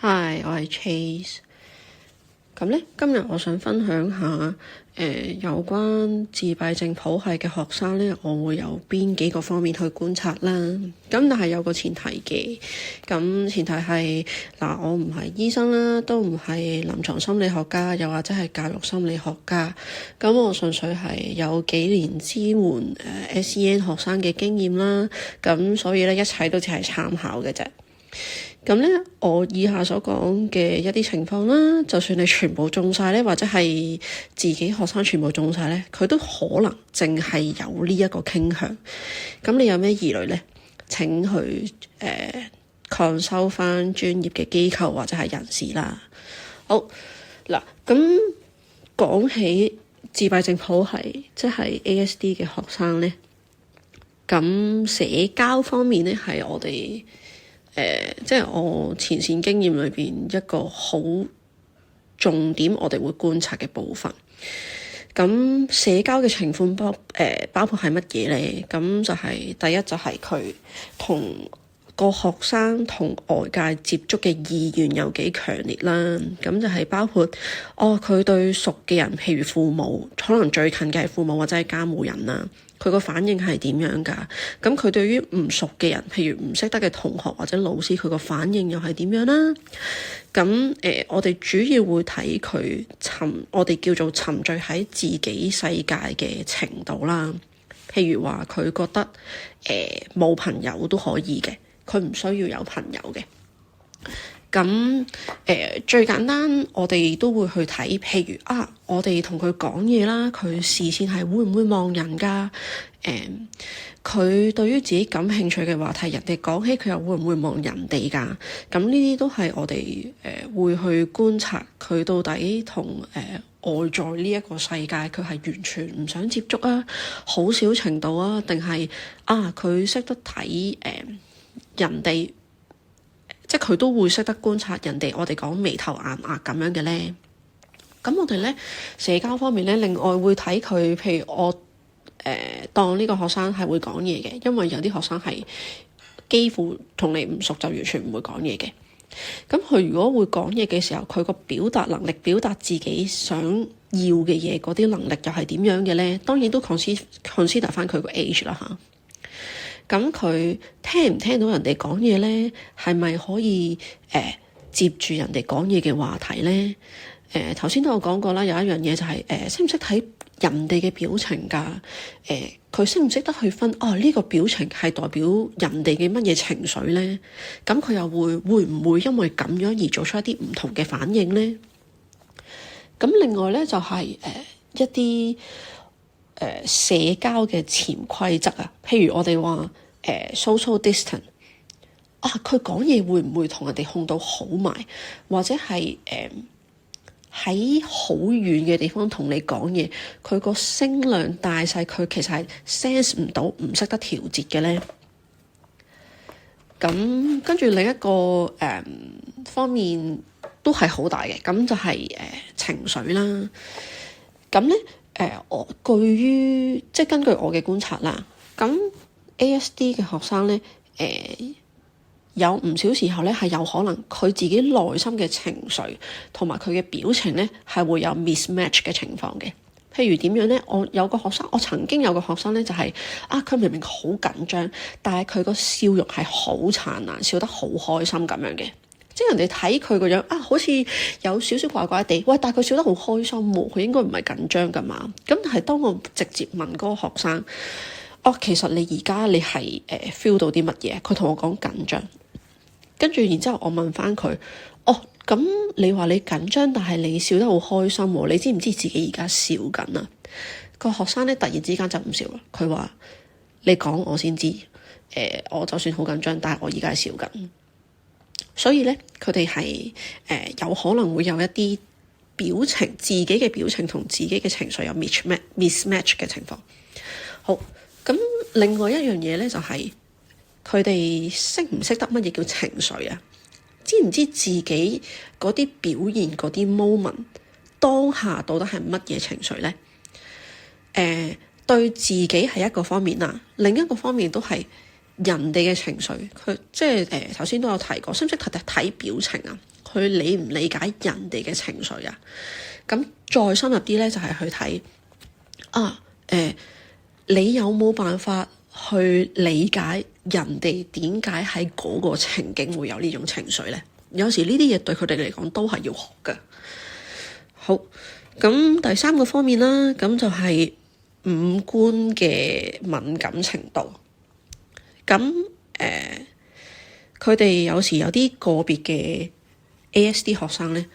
Hi，我係 Chase。咁咧，今日我想分享下有關自閉症譜系嘅學生咧，我會有邊幾個方面去觀察啦。咁但係有個前提嘅，咁前提係我唔係醫生啦，都唔係臨床心理學家，又或者係教育心理學家。咁我純粹係有幾年支援SEN 學生嘅經驗啦。咁所以咧，一切都只係參考嘅啫。咁咧，我以下所講嘅一啲情況啦，就算你全部中晒咧，或者係自己學生全部中晒咧，佢都可能淨係有呢一個傾向。咁你有咩疑慮咧？請去consult翻專業嘅機構或者係人士啦。好嗱，咁講起自閉症譜系，即係 ASD 嘅學生咧，咁社交方面咧係我哋即係我前線經驗裏邊一個好重點，我哋會觀察嘅部分。咁社交嘅情況包括係乜嘢咧？咁就係第一就係佢同個學生同外界接觸嘅意願有幾強烈啦。咁就係包括佢對熟嘅人，譬如父母，可能最近嘅係父母或者係監護人啦。佢個反應係點樣㗎？咁佢對於唔熟嘅人，譬如唔識得嘅同學或者老師，佢個反應又係點樣啦？咁我哋主要會睇佢我哋叫做沉醉喺自己世界嘅程度啦。譬如話佢覺得冇朋友都可以嘅，佢唔需要有朋友嘅。咁最簡單，我哋都會去睇，譬如我哋同佢講嘢啦，佢視線係會唔會望人㗎？佢對於自己感興趣嘅話題，人哋講起佢又會唔會望人哋㗎？咁呢啲都係我哋會去觀察佢到底同外在呢一個世界，佢係完全唔想接觸啊，好少程度啊，定係佢識得睇人哋。即係佢都會識得觀察人哋，我哋講眉頭眼額咁樣嘅咧。咁我哋咧社交方面咧，另外會睇佢，譬如我當呢個學生係會講嘢嘅，因為有啲學生係幾乎同你唔熟就完全唔會講嘢嘅。咁佢如果會講嘢嘅時候，佢個表達能力、表達自己想要嘅嘢嗰啲能力又係點樣嘅咧？當然都 consider 翻佢個 age 啦嚇。咁佢聽唔聽到人哋講嘢咧？係咪可以接住人哋講嘢嘅話題咧？頭先都有講過啦，有一樣嘢就係識唔識睇人哋嘅表情㗎？佢識唔識得去分呢個表情係代表人哋嘅乜嘢情緒咧？咁佢又會唔會因為咁樣而做出一啲唔同嘅反應咧？咁另外咧就係一啲社交嘅潛規則啊，譬如我哋話social distance 佢講嘢會唔會同人哋控到好埋，或者係喺好遠嘅地方同你講嘢，佢個聲量大細，佢其實係 sense 唔到，唔識得調節嘅咧。咁跟住另一個方面都係好大嘅，咁就係情緒啦。咁咧我根據我嘅觀察啦，咁 ASD 嘅學生咧，有唔少時候咧係有可能佢自己內心嘅情緒同埋佢嘅表情咧係會有 mismatch 嘅情況嘅。譬如點樣咧？我曾經有個學生咧就係佢明明好緊張，但係佢個笑容係好燦爛，笑得好開心咁樣嘅。即係人哋睇佢個樣好似有少少怪怪地，但係佢笑得好開心喎，佢應該唔係緊張㗎嘛。咁但係當我直接問嗰個學生，其實你而家你係feel 到啲乜嘢？佢同我講緊張，跟住然之後我問翻佢，咁你話你緊張，但係你笑得好開心喎，你知唔知自己而家笑緊啊？個學生咧突然之間就唔笑啦，佢話你講我先知，我就算好緊張，但係我而家係笑緊。所以咧，佢哋係有可能會有一啲表情，自己嘅表情同自己嘅情緒有 mismatch 嘅情況。好，咁另外一樣嘢咧就係佢哋識唔識得乜嘢叫情緒啊？知唔知自己嗰啲表現嗰啲 moment 當下到底係乜嘢情緒咧？對自己係一個方面啦，另一個方面都係人哋嘅情緒。佢即係頭先都有提過，識唔識睇表情啊？佢理唔理解人哋嘅情緒啊？咁再深入啲咧，就係去睇你有冇辦法去理解人哋點解喺嗰個情景會有呢種情緒咧？有時呢啲嘢對佢哋嚟講都係要學嘅。好，咁第三個方面啦，咁就係五官嘅敏感程度。咁佢哋有時有啲個別嘅 ASD 學生咧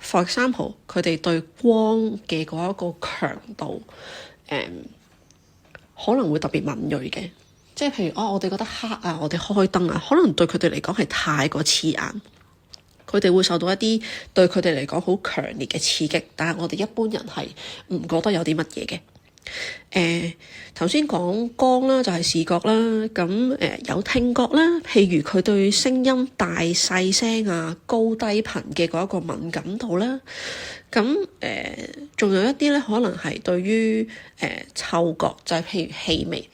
，for example，佢哋對光嘅嗰一個強度，可能會特別敏鋭嘅，即係譬如我哋覺得黑啊，我哋開燈啊，可能對佢哋嚟講係太過刺眼，佢哋會受到一啲對佢哋嚟講好強烈嘅刺激，但係我哋一般人係唔覺得有啲乜嘢嘅。頭先講光啦，就係視覺啦，咁有聽覺啦，譬如佢對聲音大細聲啊、高低頻嘅嗰一個敏感度啦，咁仲有一啲咧，可能係對於嗅覺，就係譬如氣味，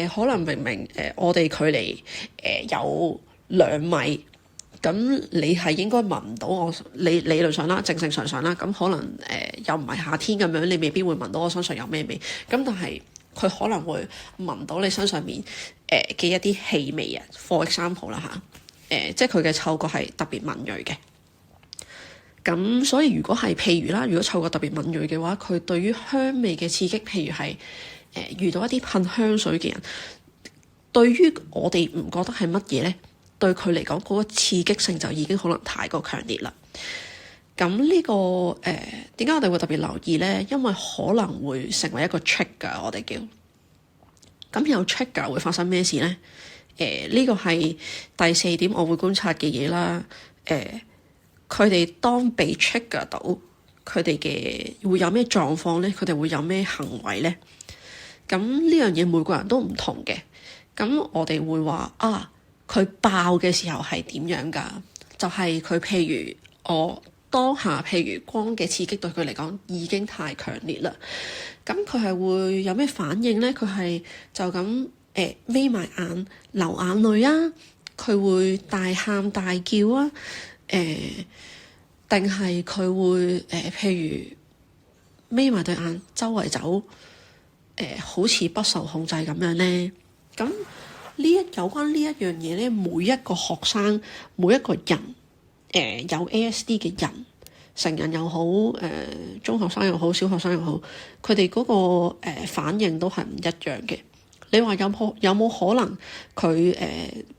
可能明明我哋距離有2米。咁你係應該聞唔到我，理論上啦，正常啦，咁可能又唔係夏天咁樣，你未必會聞到我身上有咩味。咁但係佢可能會聞到你身上面嘅一啲氣味啊。For example 啦嚇，即係佢嘅嗅覺係特別敏鋭嘅。咁所以如果係譬如啦，如果嗅覺特別敏鋭嘅話，佢對於香味嘅刺激，譬如係遇到一啲噴香水嘅人，對於我哋唔覺得係乜嘢咧？對佢嚟講，嗰個刺激性就已經可能太過強烈啦。咁呢個點解我哋會特別留意咧？因為可能會成為一個 trigger，我哋叫。咁有 trigger 會發生咩事咧？呢個係第4點我會觀察嘅嘢啦。佢哋當被 trigger 到，佢哋嘅會有咩狀況咧？佢哋會有咩行為咧？咁呢樣嘢每個人都唔同嘅。咁我哋會話佢爆嘅時候係點樣㗎？就係佢譬如我當下譬如光嘅刺激對佢嚟講已經太強烈啦。咁佢係會有咩反應咧？佢係就咁眯埋眼流眼淚啊？佢會大喊大叫啊？定係佢會譬如眯埋對眼周圍走好似不受控制咁樣咧？咁有關呢一樣嘢咧，每一個學生、每一個人，有 ASD 嘅人，成人又好，中學生又好，小學生又好，佢哋嗰個反應都係唔一樣嘅。你話有冇可能佢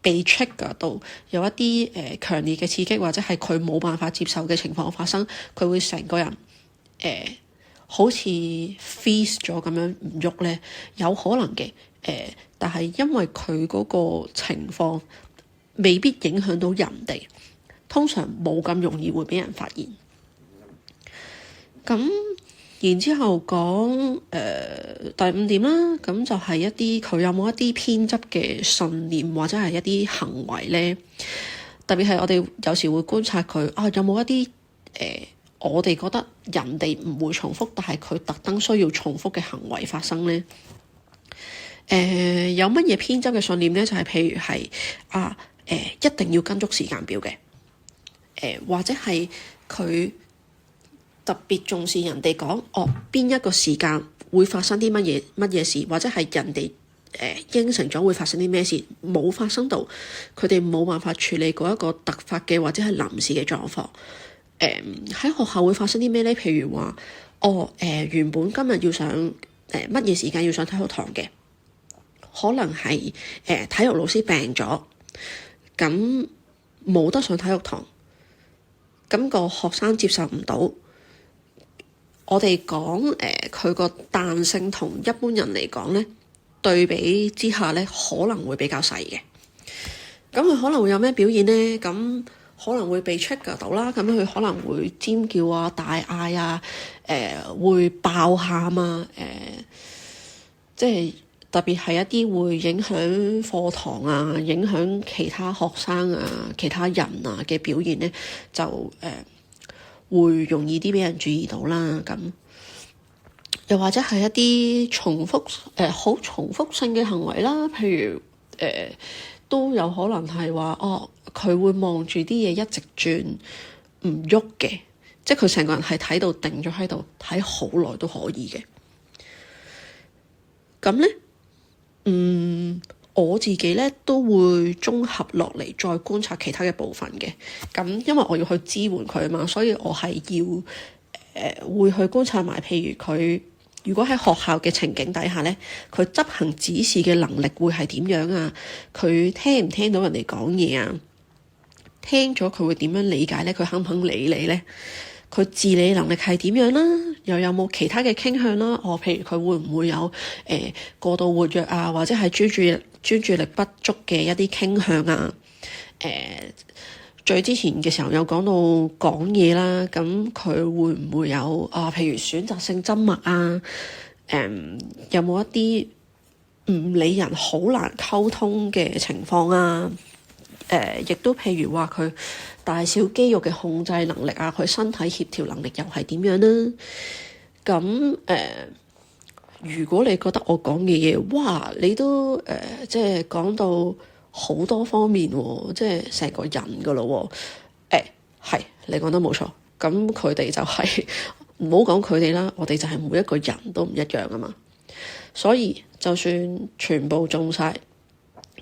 被 trigger 到有一啲強烈嘅刺激，或者係佢冇辦法接受嘅情況發生，佢會成個人好似 freeze 咗咁樣唔喐咧？有可能嘅。但係因為佢嗰個情況未必影響到人哋，通常冇咁容易會俾人發現。咁然之後講第5點啦，咁就係一啲佢有冇一啲偏執嘅信念或者係一啲行為咧？特別係我哋有時會觀察佢有冇一啲我哋覺得人哋唔會重複，但係佢特登需要重複嘅行為發生咧？有乜嘢偏執嘅信念咧？就係譬如係一定要跟足時間表嘅，或者係佢特別重視人哋講邊一個時間會發生啲乜嘢事，或者係人哋應承咗會發生啲咩事，冇發生到，佢哋冇辦法處理嗰一個突發嘅或者係臨時嘅狀況。喺學校會發生啲咩咧？譬如話原本今日要上乜嘢時間要上體育堂嘅。可能係體育老師病咗，咁冇得上體育堂，咁個學生接受唔到。我哋講佢個彈性同一般人嚟講咧，對比之下咧，可能會比較細嘅。咁佢可能會有咩表現咧？咁可能會被 trigger 到啦，咁佢可能會尖叫啊、大嗌啊、會爆喊啊、即係。特別係一啲會影響課堂啊、影響其他學生啊、其他人啊嘅表現咧，就會容易啲俾人注意到啦。咁又或者係一啲好重複性嘅行為啦，譬如都有可能係話佢會望住啲嘢一直轉唔喐嘅，即係佢成個人係睇到定咗喺度睇好耐都可以嘅。咁咧，我自己咧都會綜合落嚟再觀察其他嘅部分嘅。咁因為我要去支援佢啊嘛，所以我係要會去觀察埋，譬如佢如果喺學校嘅情景底下咧，佢執行指示嘅能力會係點樣啊？佢聽唔聽到人哋講嘢啊？聽咗佢會點樣理解咧？佢肯唔肯理你咧？佢自理能力係點樣啦？又有冇其他嘅傾向啦？譬如佢會唔會有過度活躍啊，或者係專注力不足嘅一啲傾向啊？最之前嘅時候有講到講嘢啦，咁佢會唔會有譬如選擇性緘默啊？有冇一啲唔理人好難溝通嘅情況啊？亦都譬如話佢大小肌肉嘅控制能力啊，佢身體協調能力又係點樣呢？咁如果你覺得我講嘅嘢，哇，你都即係講到好多方面喎，即係成個人噶咯喎。係你講得冇錯。咁佢哋就係唔好講佢哋啦，我哋就係每一個人都唔一樣啊嘛。所以就算全部中晒，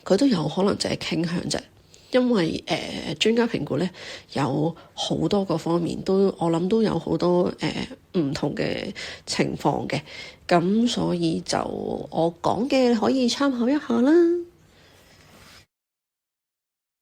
佢都有可能就係傾向啫。因為專家評估咧有好多個方面我諗都有好多唔同嘅情況嘅，咁所以就我講嘅可以參考一下啦。